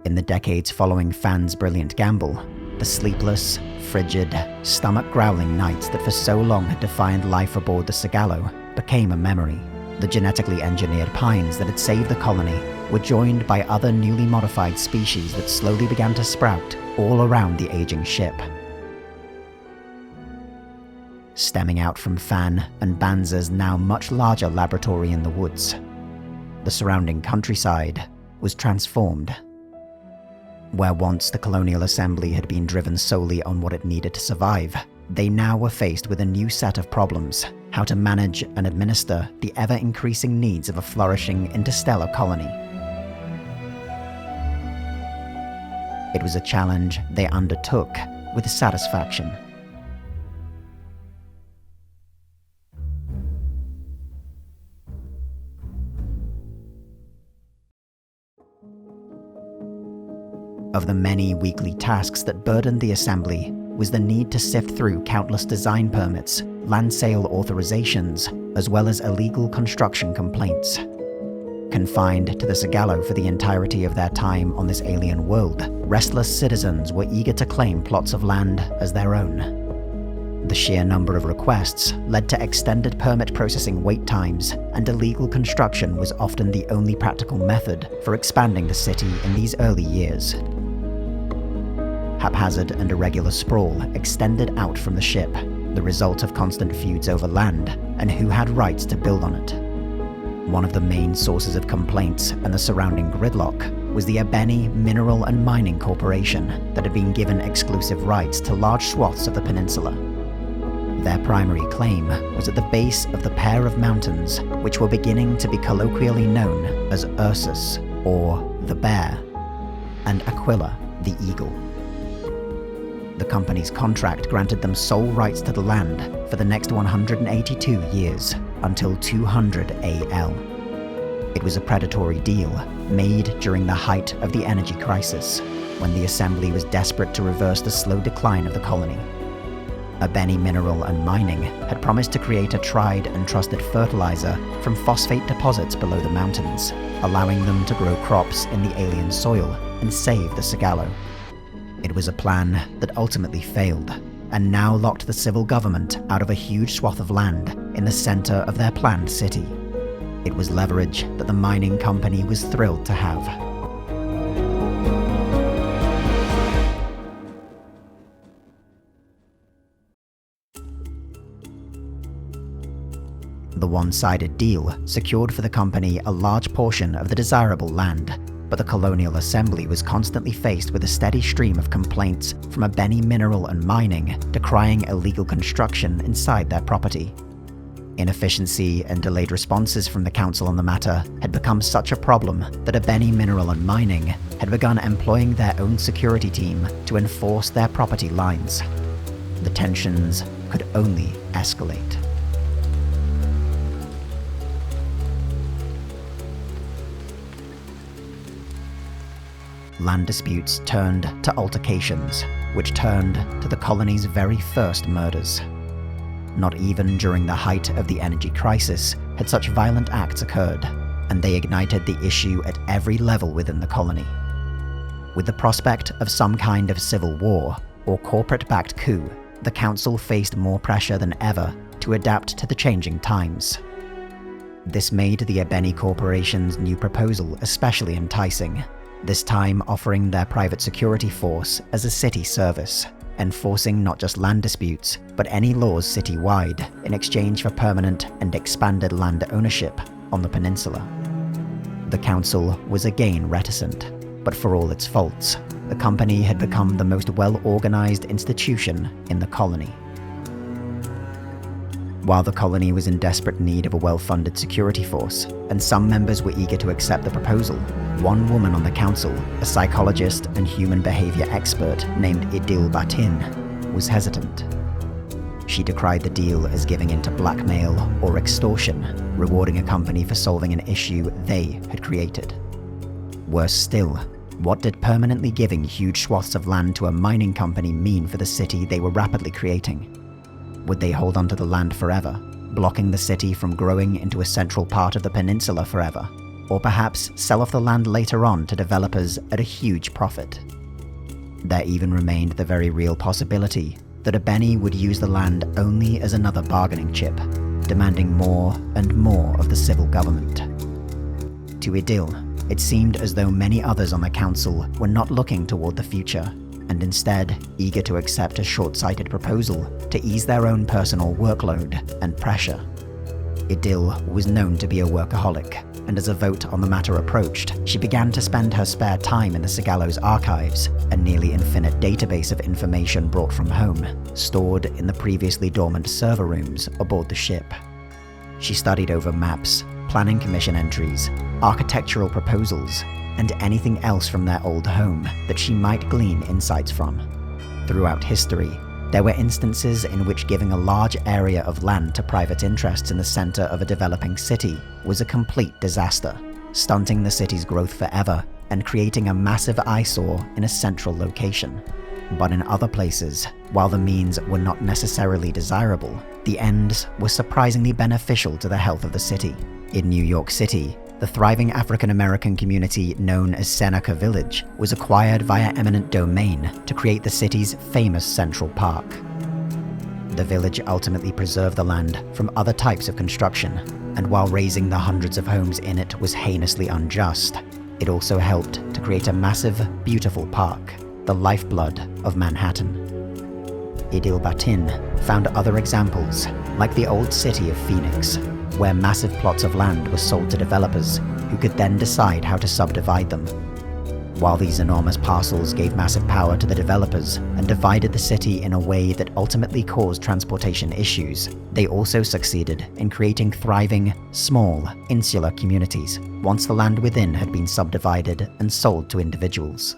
In the decades following Fan's brilliant gamble, the sleepless, frigid, stomach-growling nights that for so long had defined life aboard the Sigalo became a memory. The genetically engineered pines that had saved the colony were joined by other newly modified species that slowly began to sprout all around the aging ship. Stemming out from Fan and Banza's now much larger laboratory in the woods, the surrounding countryside was transformed. Where once the Colonial Assembly had been driven solely on what it needed to survive, they now were faced with a new set of problems: how to manage and administer the ever-increasing needs of a flourishing interstellar colony. It was a challenge they undertook with satisfaction. Of the many weekly tasks that burdened the Assembly was the need to sift through countless design permits, land sale authorizations, as well as illegal construction complaints. Confined to the Sigalo for the entirety of their time on this alien world, restless citizens were eager to claim plots of land as their own. The sheer number of requests led to extended permit processing wait times, and illegal construction was often the only practical method for expanding the city in these early years. Haphazard and irregular sprawl extended out from the ship, the result of constant feuds over land and who had rights to build on it. One of the main sources of complaints and the surrounding gridlock was the Albeni Mineral and Mining Corporation that had been given exclusive rights to large swaths of the peninsula. Their primary claim was at the base of the pair of mountains which were beginning to be colloquially known as Ursus, or the Bear, and Aquila, the Eagle. The company's contract granted them sole rights to the land for the next 182 years, until 200 AL. It was a predatory deal made during the height of the energy crisis, when the Assembly was desperate to reverse the slow decline of the colony. Albeni Mineral and Mining had promised to create a tried and trusted fertilizer from phosphate deposits below the mountains, allowing them to grow crops in the alien soil and save the Sigalo. It was a plan that ultimately failed, and now locked the civil government out of a huge swath of land in the center of their planned city. It was leverage that the mining company was thrilled to have. The one-sided deal secured for the company a large portion of the desirable land, but the Colonial Assembly was constantly faced with a steady stream of complaints from Albeni Mineral and Mining decrying illegal construction inside their property. Inefficiency and delayed responses from the council on the matter had become such a problem that Albeni Mineral and Mining had begun employing their own security team to enforce their property lines. The tensions could only escalate. Land disputes turned to altercations, which turned to the colony's very first murders. Not even during the height of the energy crisis had such violent acts occurred, and they ignited the issue at every level within the colony. With the prospect of some kind of civil war or corporate-backed coup, the council faced more pressure than ever to adapt to the changing times. This made the Albeni Corporation's new proposal especially enticing, this time offering their private security force as a city service, enforcing not just land disputes, but any laws city-wide in exchange for permanent and expanded land ownership on the peninsula. The council was again reticent, but for all its faults, the company had become the most well-organized institution in the colony. While the colony was in desperate need of a well-funded security force, and some members were eager to accept the proposal, one woman on the council, a psychologist and human behavior expert named Idil Batin, was hesitant. She decried the deal as giving in to blackmail or extortion, rewarding a company for solving an issue they had created. Worse still, what did permanently giving huge swaths of land to a mining company mean for the city they were rapidly creating? Would they hold onto the land forever, blocking the city from growing into a central part of the peninsula forever? or perhaps sell off the land later on to developers at a huge profit. There even remained the very real possibility that Albeni would use the land only as another bargaining chip, demanding more and more of the civil government. To Idil, it seemed as though many others on the council were not looking toward the future, and instead eager to accept a short-sighted proposal to ease their own personal workload and pressure. Idil was known to be a workaholic, and as a vote on the matter approached, she began to spend her spare time in the Sigallo's archives, a nearly infinite database of information brought from home, stored in the previously dormant server rooms aboard the ship. She studied over maps, planning commission entries, architectural proposals, and anything else from their old home that she might glean insights from. Throughout history, there were instances in which giving a large area of land to private interests in the center of a developing city was a complete disaster, stunting the city's growth forever and creating a massive eyesore in a central location. But in other places, while the means were not necessarily desirable, the ends were surprisingly beneficial to the health of the city. In New York City, the thriving African-American community known as Seneca Village was acquired via eminent domain to create the city's famous Central Park. The village ultimately preserved the land from other types of construction, and while raising the hundreds of homes in it was heinously unjust, it also helped to create a massive, beautiful park, the lifeblood of Manhattan. Idil Batin found other examples, like the old city of Phoenix, where massive plots of land were sold to developers who could then decide how to subdivide them. While these enormous parcels gave massive power to the developers and divided the city in a way that ultimately caused transportation issues, they also succeeded in creating thriving, small, insular communities once the land within had been subdivided and sold to individuals.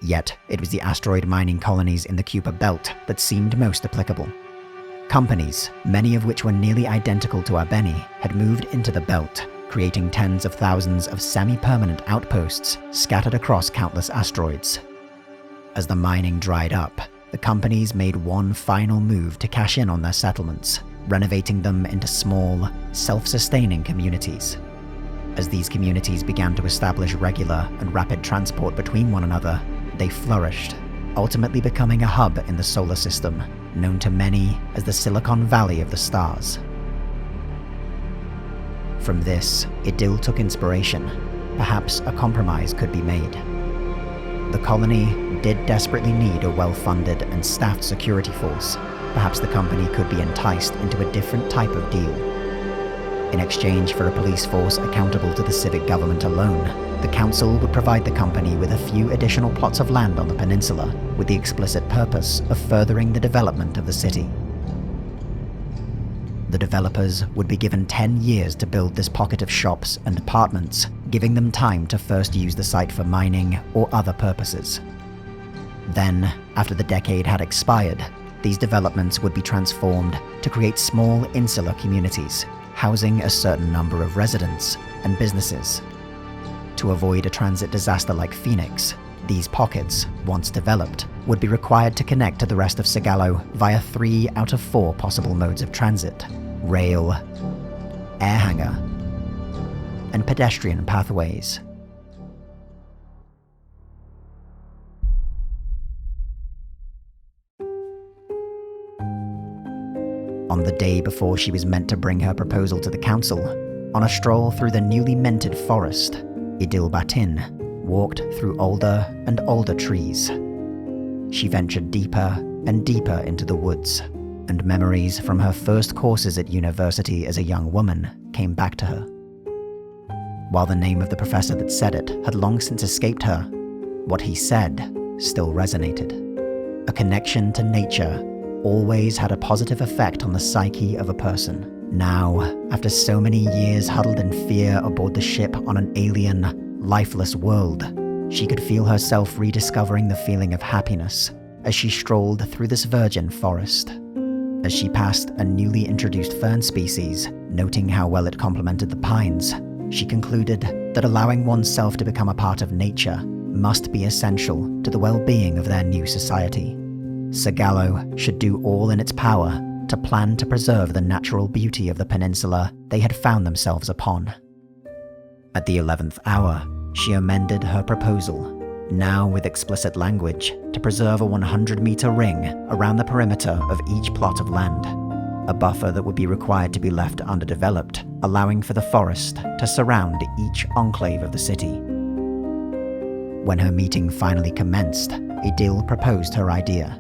Yet, it was the asteroid mining colonies in the Kuiper Belt that seemed most applicable. Companies, many of which were nearly identical to Albeni, had moved into the belt, creating tens of thousands of semi-permanent outposts scattered across countless asteroids. As the mining dried up, the companies made one final move to cash in on their settlements, renovating them into small, self-sustaining communities. As these communities began to establish regular and rapid transport between one another, they flourished, ultimately becoming a hub in the solar system, known to many as the Silicon Valley of the stars. From this, Idil took inspiration. Perhaps a compromise could be made. The colony did desperately need a well-funded and staffed security force. Perhaps the company could be enticed into a different type of deal. In exchange for a police force accountable to the civic government alone, the council would provide the company with a few additional plots of land on the peninsula, with the explicit purpose of furthering the development of the city. The developers would be given 10 years to build this pocket of shops and apartments, giving them time to first use the site for mining or other purposes. Then, after the decade had expired, these developments would be transformed to create small insular communities, housing a certain number of residents and businesses. To avoid a transit disaster like Phoenix, these pockets, once developed, would be required to connect to the rest of Sigallo via 3 out of 4 possible modes of transit: rail, air hangar, and pedestrian pathways. On the day before she was meant to bring her proposal to the council, on a stroll through the newly minted forest, Idil Batin walked through older and older trees. She ventured deeper and deeper into the woods, and memories from her first courses at university as a young woman came back to her. While the name of the professor that said it had long since escaped her, what he said still resonated. A connection to nature always had a positive effect on the psyche of a person. Now, after so many years huddled in fear aboard the ship on an alien, lifeless world, she could feel herself rediscovering the feeling of happiness as she strolled through this virgin forest. As she passed a newly introduced fern species, noting how well it complemented the pines, she concluded that allowing oneself to become a part of nature must be essential to the well-being of their new society. Sigalo should do all in its power to plan to preserve the natural beauty of the peninsula they had found themselves upon. At the 11th hour, she amended her proposal, now with explicit language, to preserve a 100-meter ring around the perimeter of each plot of land, a buffer that would be required to be left underdeveloped, allowing for the forest to surround each enclave of the city. When her meeting finally commenced, Idil proposed her idea.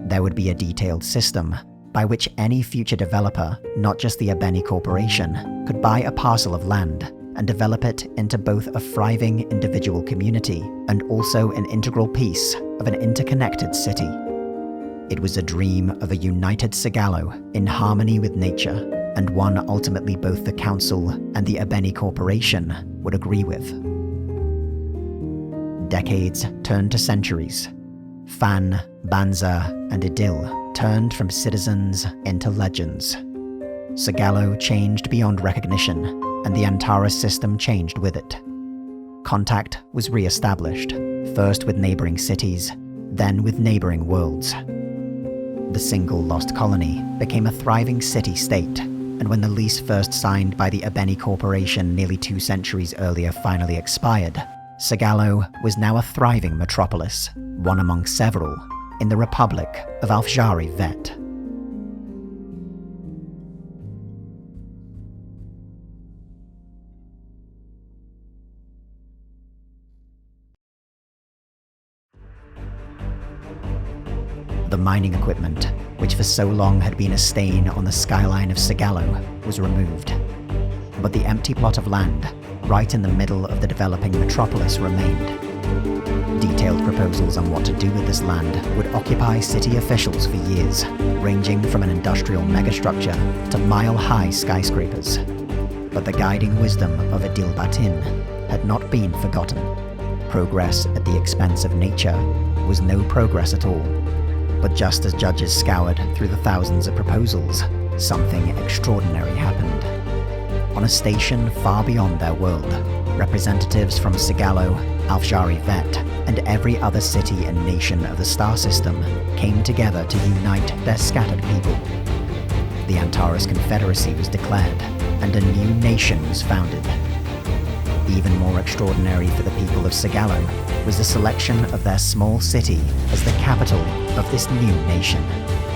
There would be a detailed system by which any future developer, not just the Albeni Corporation, could buy a parcel of land and develop it into both a thriving individual community and also an integral piece of an interconnected city. It was a dream of a united Sigalo in harmony with nature, and one ultimately both the Council and the Albeni Corporation would agree with. Decades turned to centuries. Fan, Banza, and Idil turned from citizens into legends. Sigalo changed beyond recognition, and the Antares system changed with it. Contact was re-established, first with neighboring cities, then with neighboring worlds. The single lost colony became a thriving city-state, and when the lease first signed by the Albeni Corporation nearly 2 centuries earlier finally expired, Sigalo was now a thriving metropolis, one among several, in the Republic of Alfjari Vet. The mining equipment, which for so long had been a stain on the skyline of Sigalo, was removed. But the empty plot of land, right in the middle of the developing metropolis, remained. Detailed proposals on what to do with this land would occupy city officials for years, ranging from an industrial megastructure to mile-high skyscrapers. But the guiding wisdom of Idil Batin had not been forgotten. Progress at the expense of nature was no progress at all. But just as judges scoured through the thousands of proposals, something extraordinary happened. On a station far beyond their world, representatives from Sigalo, Alfjari Vet, and every other city and nation of the star system came together to unite their scattered people. The Antares Confederacy was declared, and a new nation was founded. Even more extraordinary for the people of Sigalo was the selection of their small city as the capital of this new nation,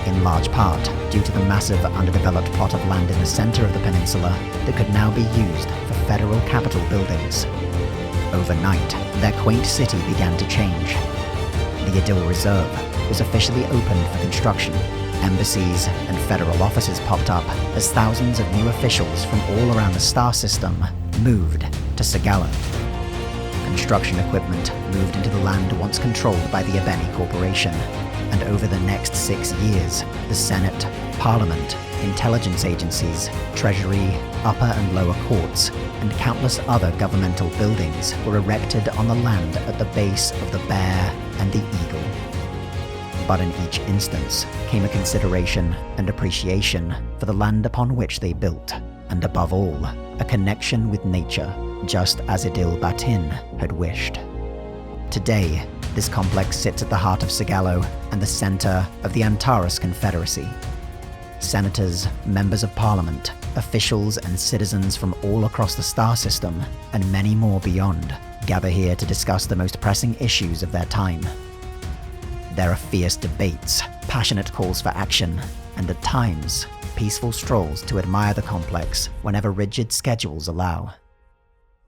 in large part due to the massive underdeveloped plot of land in the center of the peninsula that could now be used for federal capital buildings. Overnight, their quaint city began to change. The Idil Reserve was officially opened for construction. Embassies and federal offices popped up as thousands of new officials from all around the star system moved to Sigalo. Construction equipment moved into the land once controlled by the Albeni Corporation, and over the next 6 years, the Senate, Parliament, intelligence agencies, Treasury, upper and lower courts, and countless other governmental buildings were erected on the land at the base of the Bear and the Eagle. But in each instance came a consideration and appreciation for the land upon which they built, and above all, a connection with nature, just as Idil Batin had wished. Today, this complex sits at the heart of Sigalo and the center of the Antares Confederacy. Senators, members of parliament, officials and citizens from all across the star system, and many more beyond, gather here to discuss the most pressing issues of their time. There are fierce debates, passionate calls for action, and at times, peaceful strolls to admire the complex whenever rigid schedules allow.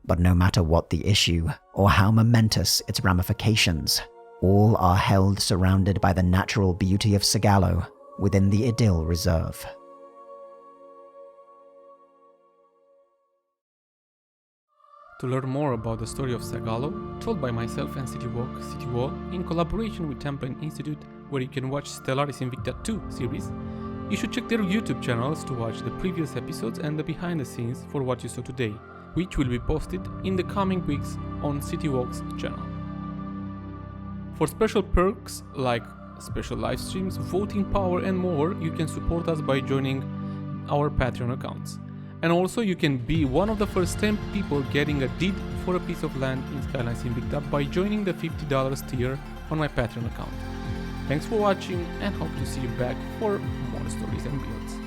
But no matter what the issue, or how momentous its ramifications, all are held surrounded by the natural beauty of Sigalo within the Idil Reserve. To learn more about the story of Sigalo, told by myself and CityWalkCityWall in collaboration with Templin Institute, where you can watch Skylines Invicta 2 series, you should check their YouTube channels to watch the previous episodes and the behind the scenes for what you saw today, which will be posted in the coming weeks on CityWalk's channel. For special perks like special live streams, voting power and more, you can support us by joining our Patreon accounts. And also you can be one of the first 10 people getting a deed for a piece of land in Skylines Invicta by joining the $50 tier on my Patreon account. Thanks for watching and hope to see you back for more stories and builds.